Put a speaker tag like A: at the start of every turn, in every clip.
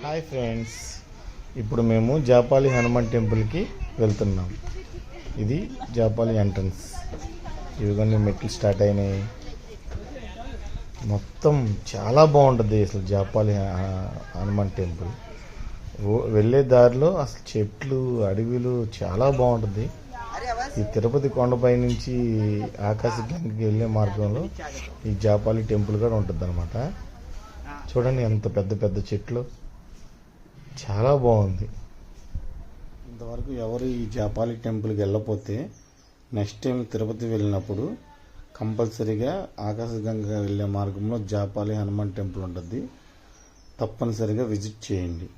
A: Hi friends, ఇప్పుడు మేము జాపాలి హనుమాన్ టెంపుల్కి వెళ్తున్నాం. ఇది జాపాలి ఎంట్రన్స్. ఇవిగోండి మెట్లు స్టార్ట్ అయినాయి. మొత్తం చాలా బాగుంటుంది అసలు జాపాలి హనుమాన్ టెంపుల్. వెళ్ళే దారిలో అసలు చెట్లు, అడవిలు చాలా బాగుంటుంది. ఈ తిరుపతి కొండపై నుంచి ఆకాశగంగకి వెళ్ళే మార్గంలో ఈ జాపాలి టెంపుల్ కూడా ఉంటుంది అనమాట. చూడండి ఎంత పెద్ద పెద్ద చెట్లు, చాలా బాగుంది. ఇంతవరకు ఎవరు ఈ జాపాలి టెంపుల్కి వెళ్ళకపోతే నెక్స్ట్ టైం తిరుపతి వెళ్ళినప్పుడు కంపల్సరీగా ఆకాశగంగ వెళ్ళే మార్గంలో జాపాలి హనుమాన్ టెంపుల్ ఉంటుంది. తప్పనిసరిగా విజిట్ చేయండి.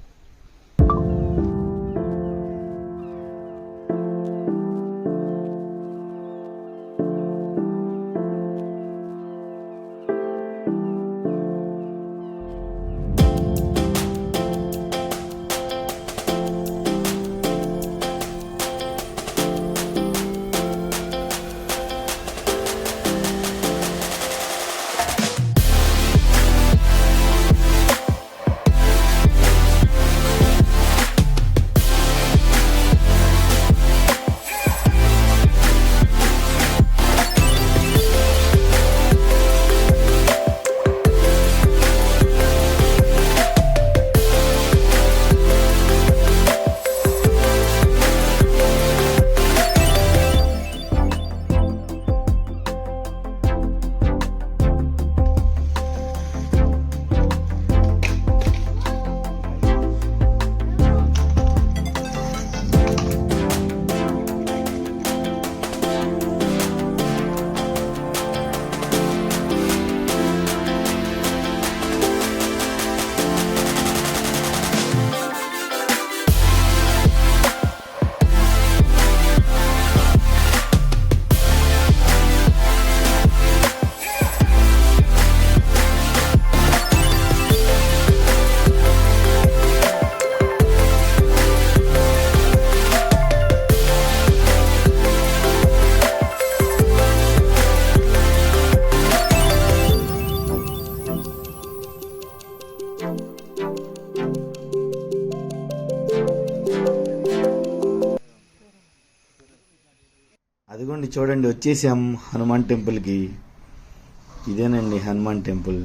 A: అదిగోండి చూడండి, వచ్చేసాం హనుమాన్ టెంపుల్కి. ఇదేనండి హనుమాన్ టెంపుల్,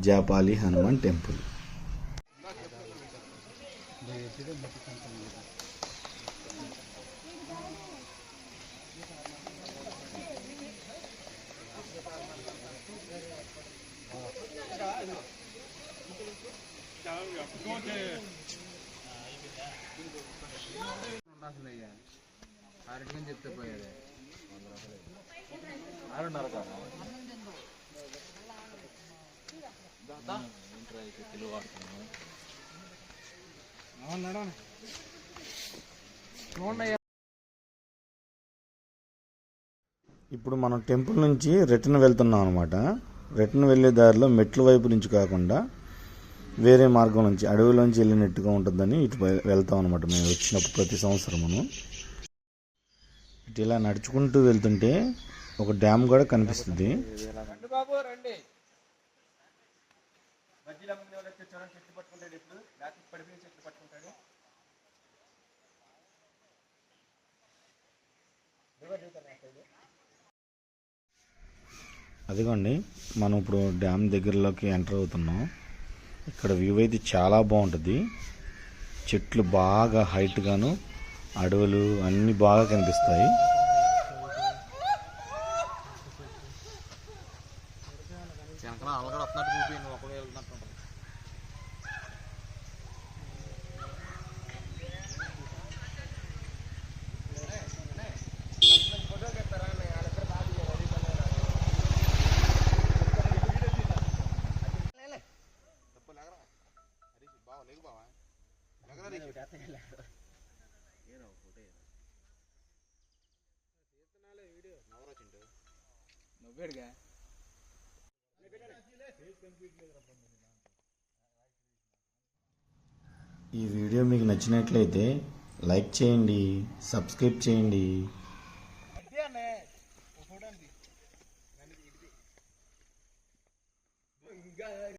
A: జాపాలి హనుమాన్ టెంపుల్.
B: చెప్తే పోయాడు
A: ఇప్పుడు మనం టెంపుల్ నుంచి రిటర్న్ వెళ్తున్నాం అనమాట. రిటర్న్ వెళ్ళే దారిలో మెట్ల వైపు నుంచి కాకుండా వేరే మార్గం నుంచి అడవిలోంచి వెళ్ళినట్టుగా ఉంటుందని ఇటు వెళ్తాం అనమాట. మేము వచ్చినప్పుడు ప్రతి సంవత్సరమును ఇటు ఇలా నడుచుకుంటూ వెళ్తుంటే ఒక డ్యామ్ కూడా కనిపిస్తుంది. అదిగోండి, మనం ఇప్పుడు డ్యామ్ దగ్గరలోకి ఎంటర్ అవుతున్నాం. ఇక్కడ వ్యూ అయితే చాలా బాగుంటుంది. చెట్లు బాగా హైట్గాను, అడవులు అన్నీ బాగా కనిపిస్తాయి. ఈ వీడియో మీకు నచ్చినట్లయితే లైక్ చేయండి, సబ్స్క్రైబ్ చేయండి.